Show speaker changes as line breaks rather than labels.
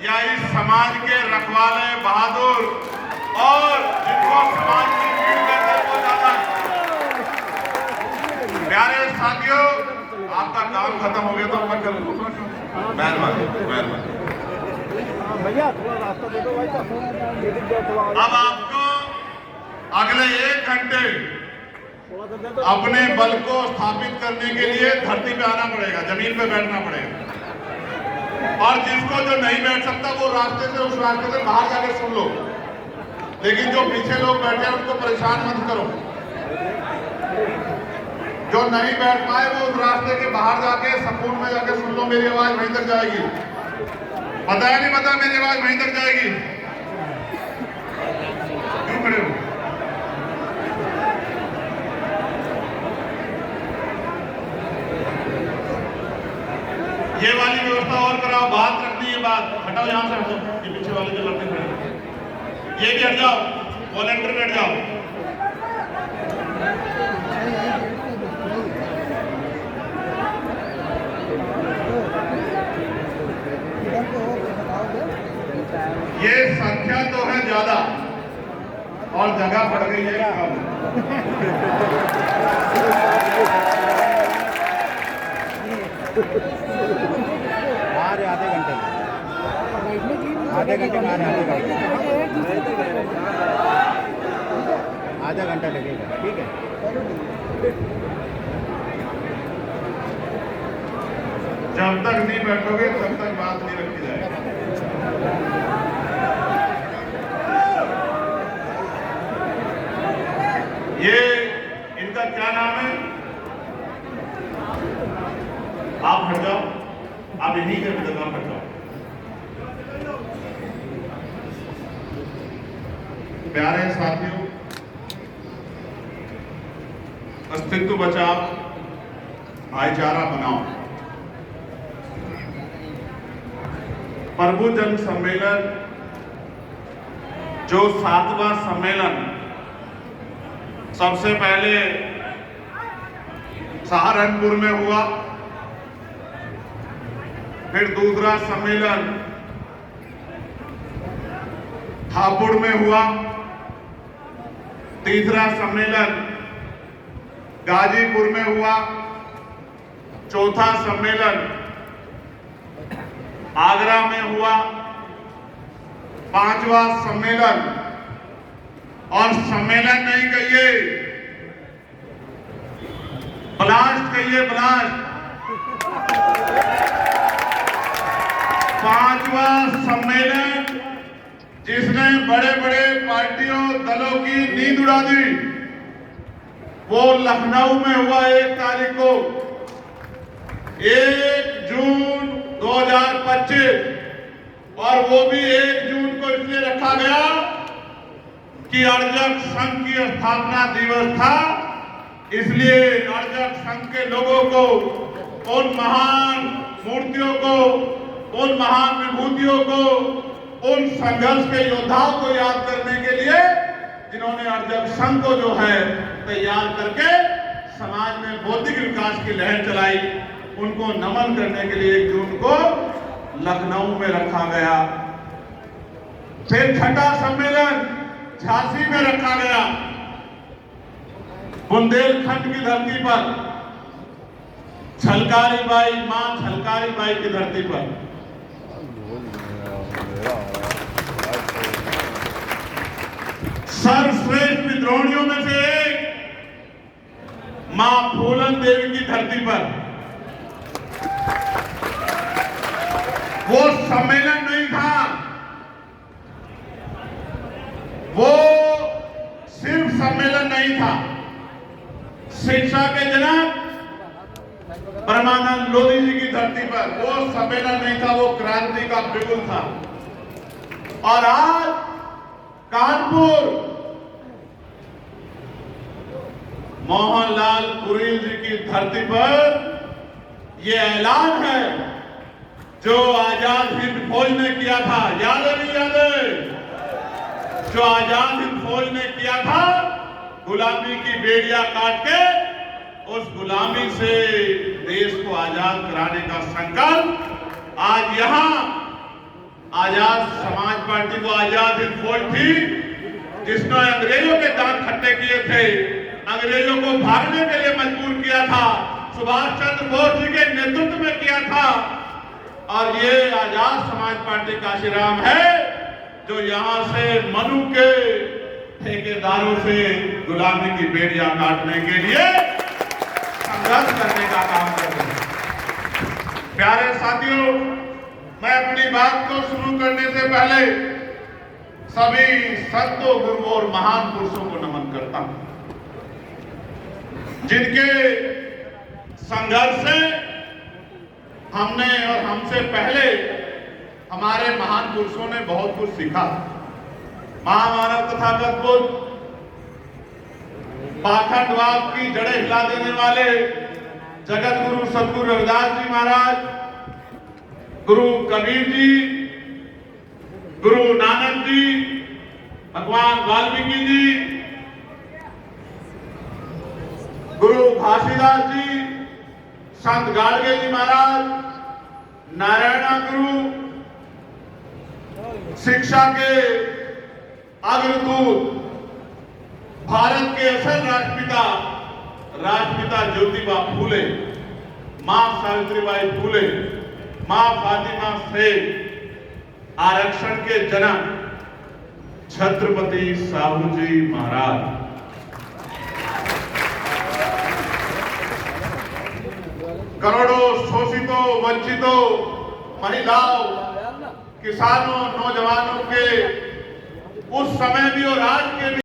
या इस समाज के रखवाले बहादुर और जिनको समाज की भीड़ में से वो ज्यादा। प्यारे साथियों, आपका काम खत्म हो गया तो मैं कल मेहरबानी मेहरबानी। अब आपको अगले 1 घंटे अपने बल को स्थापित करने के लिए धरती पे आना पड़ेगा, जमीन पे बैठना पड़ेगा। और जिसको जो नहीं बैठ सकता वो रास्ते से उस रास्ते से बाहर जाके सुन लो, लेकिन जो पीछे लोग बैठे हैं उनको परेशान मत करो। जो नहीं बैठ पाए वो उस रास्ते के बाहर जाके सकून में जाके सुन लो, मेरी आवाज वहीं तक जाएगी। पता है नहीं पता, मेरी आवाज वहीं तक जाएगी। क्यों खड़े हो? ये वाली व्यवस्था और कराओ, बात रखनी है, बात हटाओ यहां से, हटो। ये पीछे वाले जो लड़के खड़े ये भी हट जाओ, वॉलंटियर बैठ जाओ। ये संख्या तो है ज्यादा और जगह बढ़ गई है कम।
आधे घंटे में आधे घंटा लगेगा। ठीक है,
जब तक नहीं बैठोगे तब तक बात नहीं रखी जाएगी। ये इनका क्या नाम है? आप हट जाओ, आप इन्हीं के जगह हट जाओ। प्यारे साथियों, अस्तित्व बचाओ, भाईचारा बनाओ। प्रभु जन सम्मेलन जो 7वां सम्मेलन सबसे पहले सहारनपुर में हुआ, फिर दूसरा सम्मेलन हापुड़ में हुआ, तीसरा सम्मेलन गाजीपुर में हुआ, चौथा सम्मेलन आगरा में हुआ, 5वां सम्मेलन, और सम्मेलन नहीं कहिए, ब्लास्ट कहिए, ब्लास्ट, 5वां सम्मेलन जिसने बड़े बड़े पार्टियों दलों की नींद उड़ा दी, वो लखनऊ में हुआ 1 तारीख को, 1 जून 2025। और वो भी 1 जून को इसलिए रखा गया कि अर्जक संघ की स्थापना दिवस था, इसलिए अर्जक संघ के लोगों को, उन महान मूर्तियों को, उन महान विभूतियों को, उन संघर्ष के योद्धाओं को याद करने के लिए जिन्होंने अर्जक संघ को जो है तैयार करके समाज में बौद्धिक विकास की लहर चलाई, उनको नमन करने के लिए 1 जून को लखनऊ में रखा गया। फिर 6ठा सम्मेलन झांसी में रखा गया, बुंदेलखंड की धरती पर, झलकारी बाई, मां झलकारी बाई की धरती पर। सर्वश्रेष्ठ विद्रोहियों में से एक मां फूलन देवी की धरती पर। वो सम्मेलन नहीं था, वो सिर्फ सम्मेलन नहीं था। शिक्षा के जनक परमानंद लोधी जी की धरती पर वो सम्मेलन नहीं था, वो क्रांति का बिगुल था। और आज कानपुर मोहनलाल कुरील जी की धरती पर ये ऐलान है जो आजाद हिंद फौज ने किया था, याद है नहीं याद है? जो आजाद हिंद फौज ने किया था, गुलामी की बेड़ियां काट के उस गुलामी से देश को आजाद कराने का संकल्प आज यहां आजाद समाज पार्टी को आजाद हिंद फौज थी जिसने अंग्रेजों के दांत खट्टे किए थे, अंग्रेजों को भागने के लिए मजबूर किया था, सुभाष चंद्र बोस जी के नेतृत्व में किया था। और ये आजाद समाज पार्टी काशीराम है जो यहां से मनु के ठेकेदारों से गुलामी की बेड़ियां काटने के लिए संघर्ष करने का काम कर रहे हैं। प्यारे साथियों, मैं अपनी बात को शुरू करने से पहले सभी संतों, गुरुओं और महान पुरुषों को नमन करता हूं जिनके संघर्ष से हमने और हमसे पहले हमारे महान पुरुषों ने बहुत कुछ सीखा। महामानव तथागत बुद्ध, पाखंडवाद की जड़ें हिला देने वाले जगत गुरु सतगुरु रविदास जी महाराज, गुरु कबीर जी, गुरु नानक जी, भगवान वाल्मीकि जी, गुरु घासीदास जी, संत गाडगे जी महाराज, नारायणा गुरु, शिक्षा के अग्रदूत, भारत के असल राष्ट्रपिता ज्योतिबा फूले, मां सावित्रीबाई फूले, मां फातिमा शेख, आरक्षण के जनक छत्रपति साहू जी महाराज, करोड़ों शोषितों, वंचितों, महिलाओं, किसानों, नौजवानों के उस समय भी और आज के भी